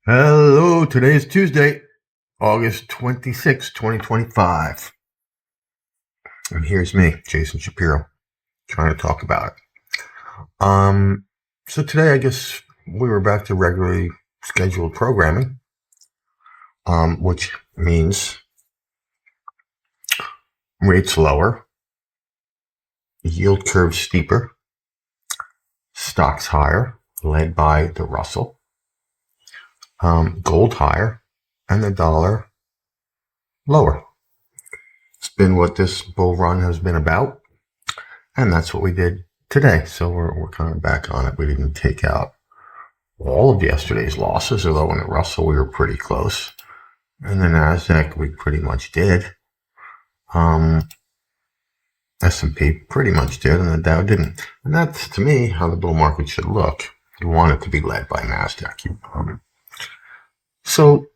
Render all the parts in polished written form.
Hello, today is Tuesday, August 26, 2025. And here's me, Jason Shapiro, trying to talk about it. So today I guess we were back to regularly scheduled programming, which means rates lower, yield curve steeper, stocks higher, led by the Russell, gold higher, and the dollar lower. It's been what this bull run has been about, and that's what we did today. So we're kind of back on it. We didn't take out all of yesterday's losses, although in the Russell we were pretty close. And the Nasdaq we pretty much did. S&P pretty much did, and the Dow didn't. And that's, to me, how the bull market should look. You want it to be led by Nasdaq. So,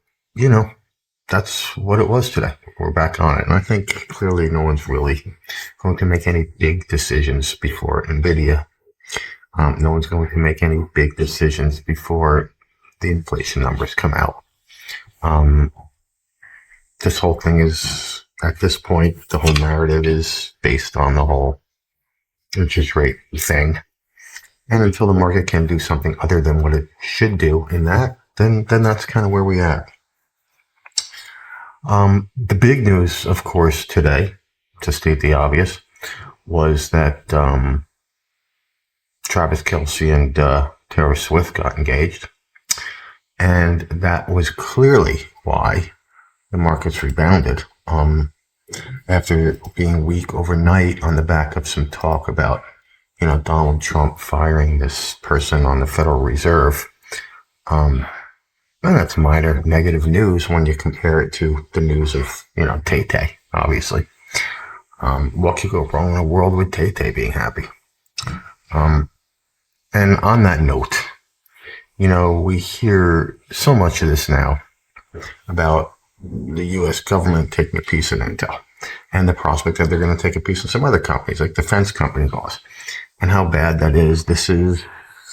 that's what it was today. We're back on it. And I think clearly no one's really going to make any big decisions before Nvidia. No one's going to make any big decisions before the inflation numbers come out. This whole thing is, at this point, the whole narrative is based on the whole interest rate thing. And until the market can do something other than what it should do in that, then that's kind of where we are. The big news, of course, today, to state the obvious, was that Travis Kelce and Taylor Swift got engaged. And that was clearly why the markets rebounded. After being weak overnight on the back of some talk about, Donald Trump firing this person on the Federal Reserve. And that's minor negative news when you compare it to the news of, Tay-Tay, obviously. What could go wrong in a world with Tay-Tay being happy? And on that note, we hear so much of this now about the U.S. government taking a piece of Intel and the prospect that they're going to take a piece of some other companies, like defense companies, and how bad that is. This is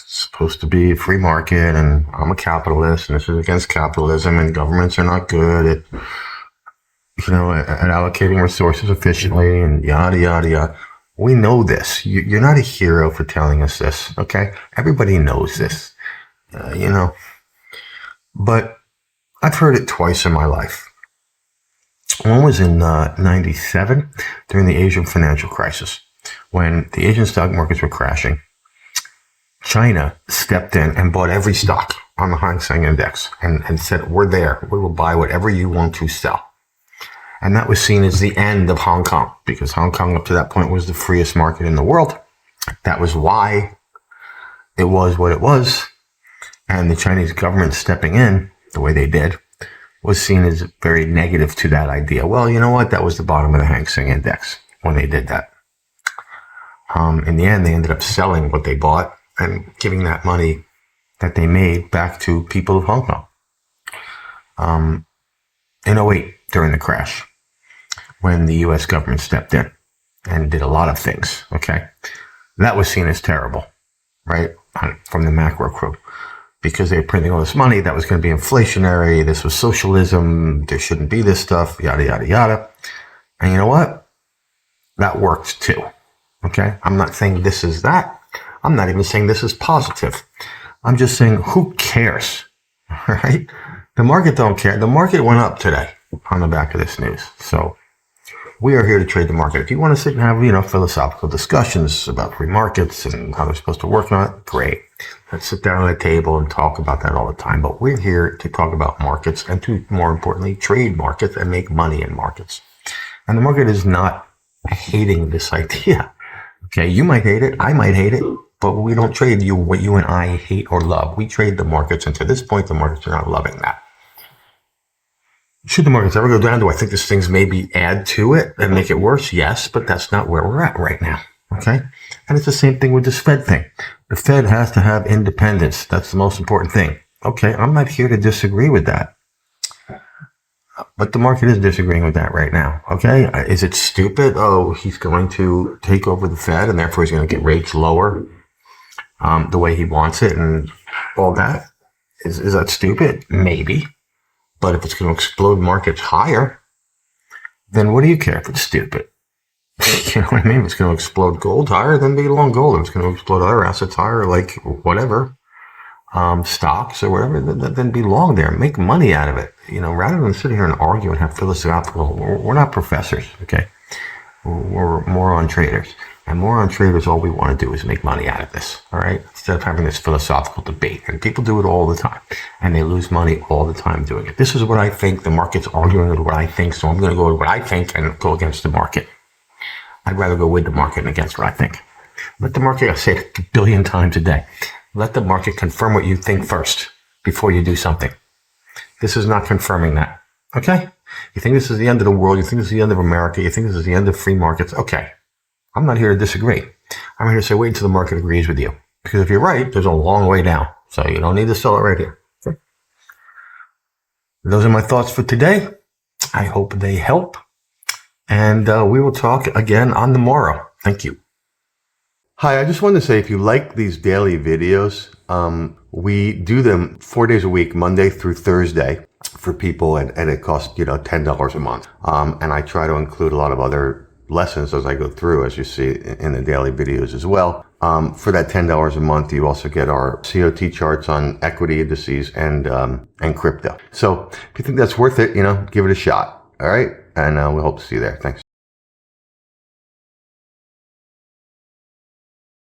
supposed to be a free market, and I'm a capitalist, and this is against capitalism, and governments are not good at, at allocating resources efficiently, and yada, yada, yada. We know this. You're not a hero for telling us this, okay? Everybody knows this, But I've heard it twice in my life. One was in 97 during the Asian financial crisis, when the Asian stock markets were crashing. China stepped in and bought every stock on the Hang Seng Index and said, we're there. We will buy whatever you want to sell. And that was seen as the end of Hong Kong, because Hong Kong up to that point was the freest market in the world. That was why it was what it was. And the Chinese government stepping in the way they did was seen as very negative to that idea. Well, you know what? That was the bottom of the Hang Seng Index when they did that. In the end, they ended up selling what they bought and giving that money that they made back to people of Hong Kong. In 2008, during the crash, when the U.S. government stepped in and did a lot of things, okay? That was seen as terrible, right? From the macro crew. Because they were printing all this money, that was going to be inflationary, this was socialism, there shouldn't be this stuff, yada, yada, yada. And you know what? That worked too, okay? I'm not saying this is that. I'm not even saying this is positive. I'm just saying, who cares, right? The market don't care. The market went up today on the back of this news. So we are here to trade the market. If you want to sit and have, philosophical discussions about free markets and how they're supposed to work on it, great. Let's sit down at a table and talk about that all the time. But we're here to talk about markets and to, more importantly, trade markets and make money in markets. And the market is not hating this idea. Okay, you might hate it. I might hate it. But we don't trade what you and I hate or love. We trade the markets. And to this point, the markets are not loving that. Should the markets ever go down? Do I think these things maybe add to it and make it worse? Yes, but that's not where we're at right now. Okay? And it's the same thing with this Fed thing. The Fed has to have independence. That's the most important thing. Okay, I'm not here to disagree with that. But the market is disagreeing with that right now. Okay? Is it stupid? Oh, he's going to take over the Fed and therefore he's going to get rates lower the way he wants it and all that. Is that stupid? Maybe. But if it's going to explode markets higher, then what do you care if it's stupid? You know what I mean? If it's going to explode gold higher, then be long gold. If it's going to explode other assets higher, like whatever, stocks or whatever, then be long there. Make money out of it. You know, rather than sit here and argue and have philosophical, we're not professors, okay? We're moron traders. And moron traders, all we want to do is make money out of this, all right? Instead of having this philosophical debate. And people do it all the time. And they lose money all the time doing it. This is what I think. The market's arguing with what I think, so I'm going to go with what I think and go against the market. I'd rather go with the market and against what I think. Let the market, I say it a billion times a day, let the market confirm what you think first before you do something. This is not confirming that, okay? You think this is the end of the world, you think this is the end of America, you think this is the end of free markets, okay. I'm not here to disagree. I'm here to say wait until the market agrees with you. Because if you're right, there's a long way down. So you don't need to sell it right here. Okay? Those are my thoughts for today. I hope they help. And we will talk again on the morrow. Thank you. Hi, I just wanted to say if you like these daily videos, we do them 4 days a week, Monday through Thursday for people, and it costs, $10 a month. And I try to include a lot of other lessons as I go through, as you see in the daily videos as well. For that $10 a month, you also get our COT charts on equity indices and crypto. So if you think that's worth it, give it a shot. All right. And we hope to see you there. Thanks.